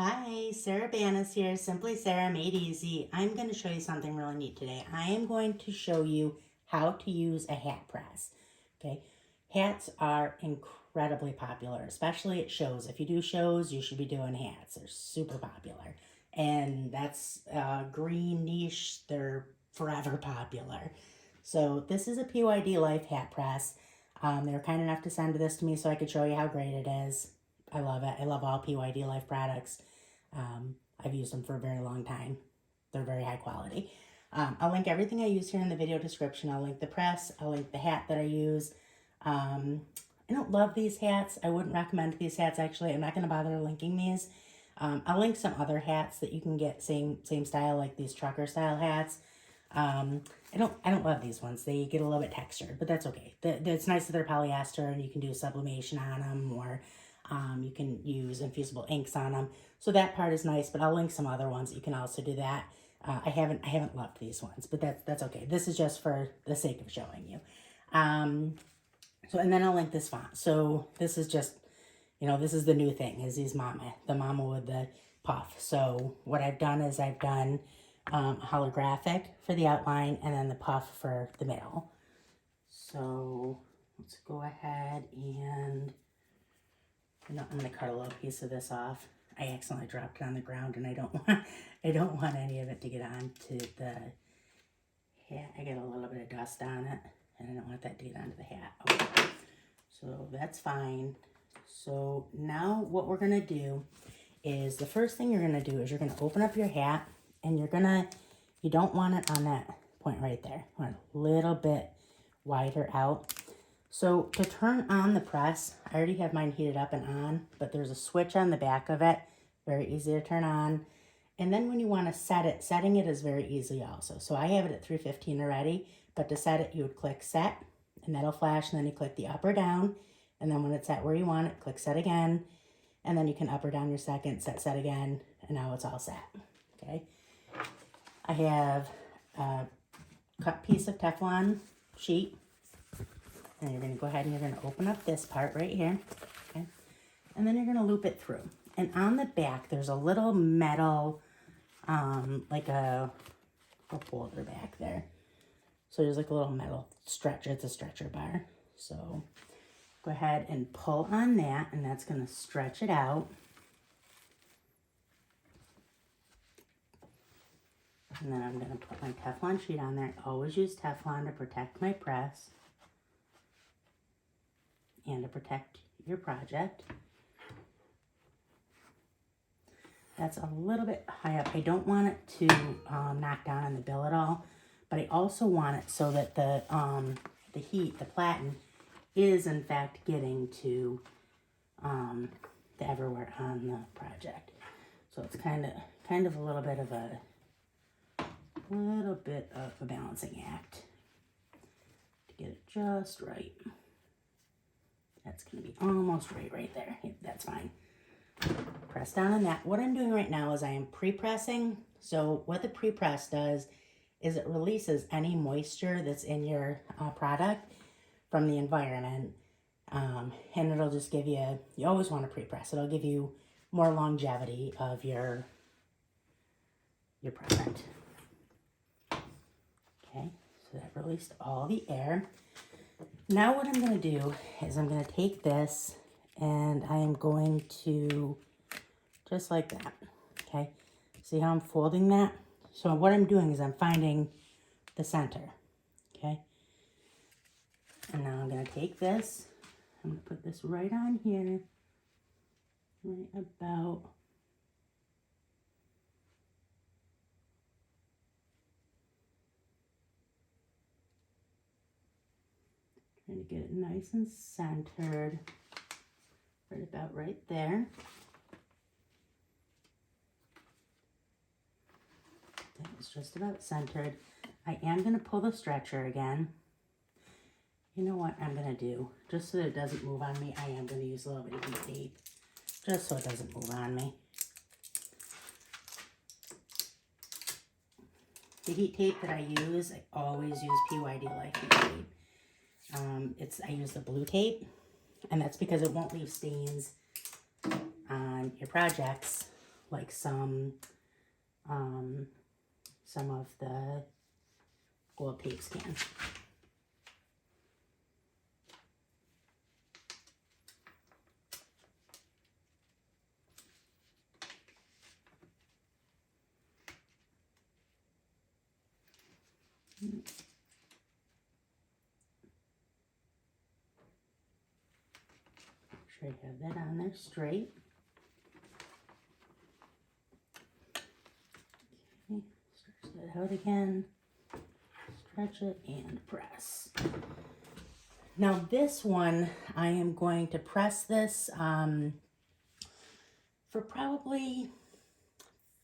Hi, Sarah Banas here, Simply Sarah Made Easy. I'm going to show you something really neat today. I am going to show you how to use a hat press. Okay, hats are incredibly popular, especially at shows. If you do shows, you should be doing hats. They're super popular. And that's a green niche. They're forever popular. So this is a PYD Life hat press. They were kind enough to send this to me so I could show you how great it is. I love it. I love all PYD Life products. I've used them for a very long time. They're very high quality. I'll link everything I use here in the video description. I'll link the press. I'll link the hat that I use. I don't love these hats. I wouldn't recommend these hats, actually. I'm not going to bother linking these. I'll link some other hats that you can get same style, like these trucker style hats. I don't love these ones. They get a little bit textured, but that's okay. It's nice that they're polyester and you can do sublimation on them, or you can use infusible inks on them. So that part is nice, but I'll link some other ones that you can also do that. I haven't loved these ones, but that's okay. This is just for the sake of showing you. And then I'll link this font. So this is just, this is the new thing, is the mama with the puff. So what I've done is I've done holographic for the outline and then the puff for the middle. So let's go ahead and I'm going to cut a little piece of this off. I accidentally dropped it on the ground and I don't want any of it to get onto the hat. I get a little bit of dust on it and I don't want that to get onto the hat. Okay. So that's fine. So now what we're going to do is, the first thing you're going to do is you're going to open up your hat, and you don't want it on that point right there. You want it a little bit wider out. So to turn on the press, I already have mine heated up and on, but there's a switch on the back of it. Very easy to turn on. And then when you want to set it, setting it is very easy also. So I have it at 315 already, but to set it, you would click set, and that'll flash, and then you click the up or down. And then when it's at where you want it, click set again. And then you can up or down your second, set again, and now it's all set. Okay. I have a cut piece of Teflon sheet. And you're going to go ahead and you're going to open up this part right here. Okay. And then you're going to loop it through. And on the back, there's a little metal, like a holder back there. So there's like a little metal stretcher. It's a stretcher bar. So go ahead and pull on that, and that's going to stretch it out. And then I'm going to put my Teflon sheet on there. Always use Teflon to protect my press and to protect your project. That's a little bit high up. I don't want it to knock down on the bill at all, but I also want it so that the heat, the platen, is in fact getting to everywhere on the project. So it's kind of a little bit of a balancing act to get it just right. That's going to be almost right there. Yep, that's fine. Press down on that. What I'm doing right now is I am pre-pressing. So what the pre-press does is it releases any moisture that's in your product from the environment. And it'll just give you always want to pre-press. It'll give you more longevity of your product. Okay, so that released all the air. Now what I'm going to do is I'm going to take this and I am going to, just like that, okay? See how I'm folding that? So what I'm doing is I'm finding the center, okay? And now I'm going to take this, I'm going to put this right on here, right about trying to get it nice and centered, right about right there. It's just about centered. I am going to pull the stretcher again. You know what I'm going to do? Just so that it doesn't move on me, I am going to use a little bit of heat tape. Just so it doesn't move on me. The heat tape that I use, I always use PYD Life heat tape. I use the blue tape, and that's because it won't leave stains on your projects like some of the gold tapes can. Make sure you have that on there straight. Okay, stretch that out again. Stretch it and press. Now this one, I am going to press this for probably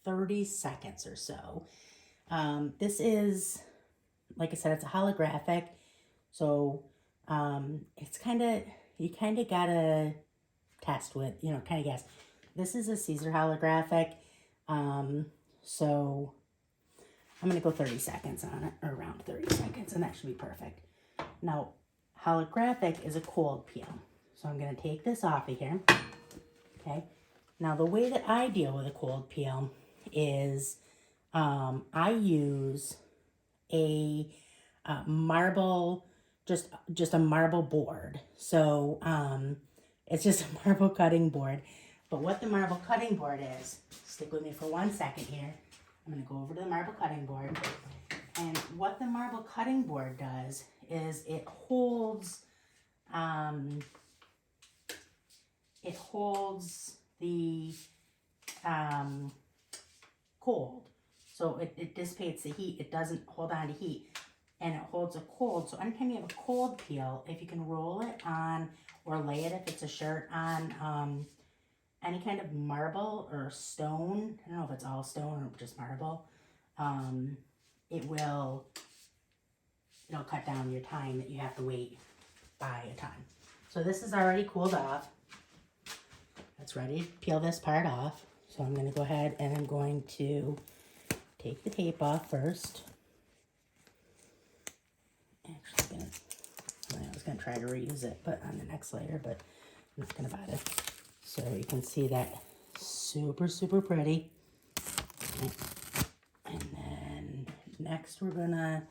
30 seconds or so. This is, like I said, it's a holographic, so it's you kind of gotta test with, kind of guess. This is a Caesar holographic, so I'm gonna go 30 seconds on it, or around 30 seconds, and that should be perfect. Now, holographic is a cold peel, so I'm gonna take this off of here, okay? Now, the way that I deal with a cold peel is I use a marble, just a marble board. So it's just a marble cutting board. But what the marble cutting board is, stick with me for 1 second here. I'm going to go over to the marble cutting board. And what the marble cutting board does is it holds the cold. So it dissipates the heat. It doesn't hold on to heat. And it holds a cold. So anytime you have a cold peel, if you can roll it on or lay it, if it's a shirt, on any kind of marble or stone, I don't know if it's all stone or just marble, it'll cut down your time that you have to wait by a ton. So this is already cooled off. It's ready to peel this part off. So I'm going to go ahead and I'm going to take the tape off first. Actually, I was going to try to reuse it, but on the next layer, but I'm not going to bother. So you can see that super, super pretty. Okay. And then next we're going to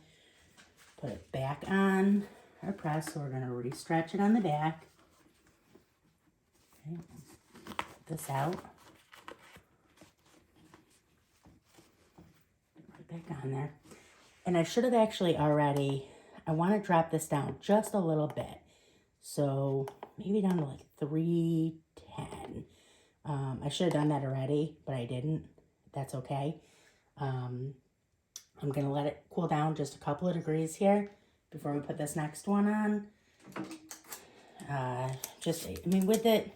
put it back on our press. So we're going to re-stretch it on the back. Okay. Put this out. Right back on there. And I should have actually already, I want to drop this down just a little bit. So maybe down to like 310. I should have done that already, but I didn't. That's okay. I'm going to let it cool down just a couple of degrees here before we put this next one on. With it,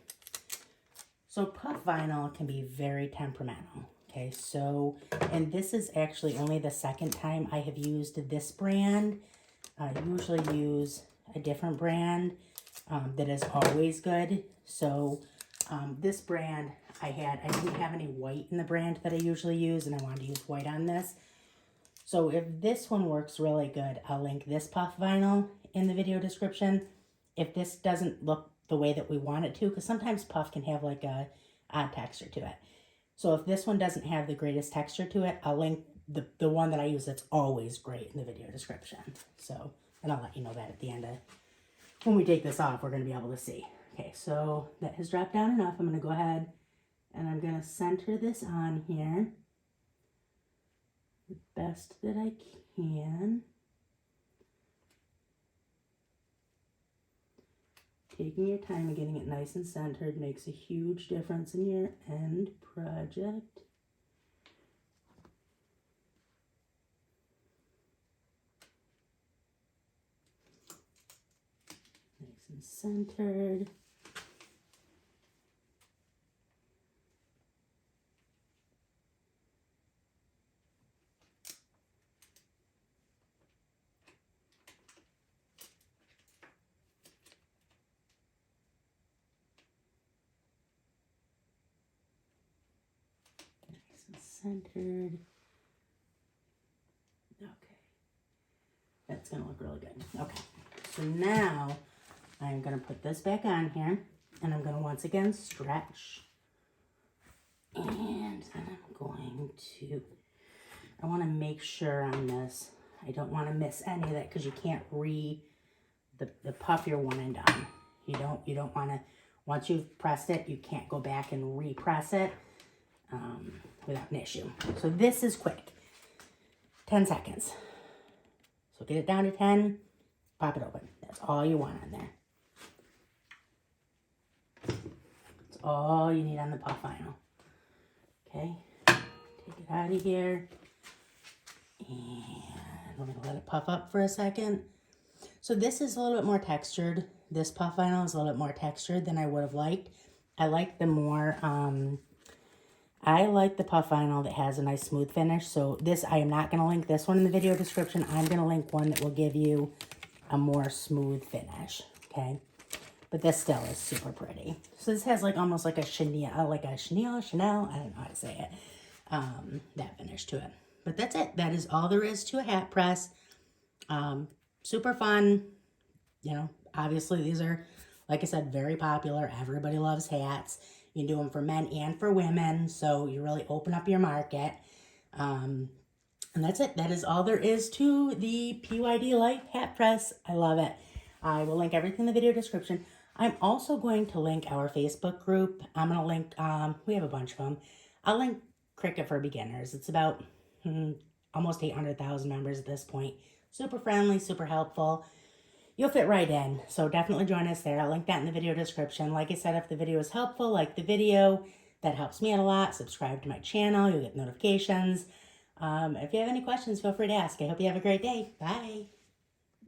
so puff vinyl can be very temperamental. Okay, so, and this is actually only the second time I have used this brand. I usually use a different brand that is always good. So this brand I didn't have any white in the brand that I usually use, and I wanted to use white on this. So if this one works really good, I'll link this puff vinyl in the video description. If this doesn't look the way that we want it to, because sometimes puff can have like a odd texture to it. So if this one doesn't have the greatest texture to it, I'll link the one that I use that's always great in the video description. So, and I'll let you know that at the end of, when we take this off, we're going to be able to see. Okay, so that has dropped down enough. I'm going to go ahead and I'm going to center this on here the best that I can. Taking your time and getting it nice and centered makes a huge difference in your end project. Nice and centered. Centered. Okay. That's going to look really good. Okay. So now I'm going to put this back on here and I'm going to once again stretch. And I want to make sure on this. I don't want to miss any of that because you can't the puff your one and done. You don't want to, once you've pressed it, you can't go back and repress it without an issue. So this is quick. 10 seconds. So get it down to 10, pop it open. That's all you want on there. That's all you need on the puff vinyl. Okay, take it out of here. And we're gonna let it puff up for a second. So this is a little bit more textured. This puff vinyl is a little bit more textured than I would have liked. I like the more, I like the puff vinyl that has a nice smooth finish. So this, I am not going to link this one in the video description. I'm going to link one that will give you a more smooth finish, okay? But this still is super pretty. So this has like almost like a Chanel, Chanel, I don't know how to say it, that finish to it. But that's it. That is all there is to a hat press. Super fun. You know, obviously these are, like I said, very popular. Everybody loves hats. You can do them for men and for women. So you really open up your market. And that's it. That is all there is to the PYD Light hat press. I love it. I will link everything in the video description. I'm also going to link our Facebook group. I'm going to link, we have a bunch of them. I'll link Cricut for Beginners. It's about almost 800,000 members at this point. Super friendly, super helpful. You'll fit right in. So definitely join us there. I'll link that in the video description. Like I said, if the video is helpful, like the video. That helps me out a lot. Subscribe to my channel. You'll get notifications. If you have any questions, feel free to ask. I hope you have a great day. Bye.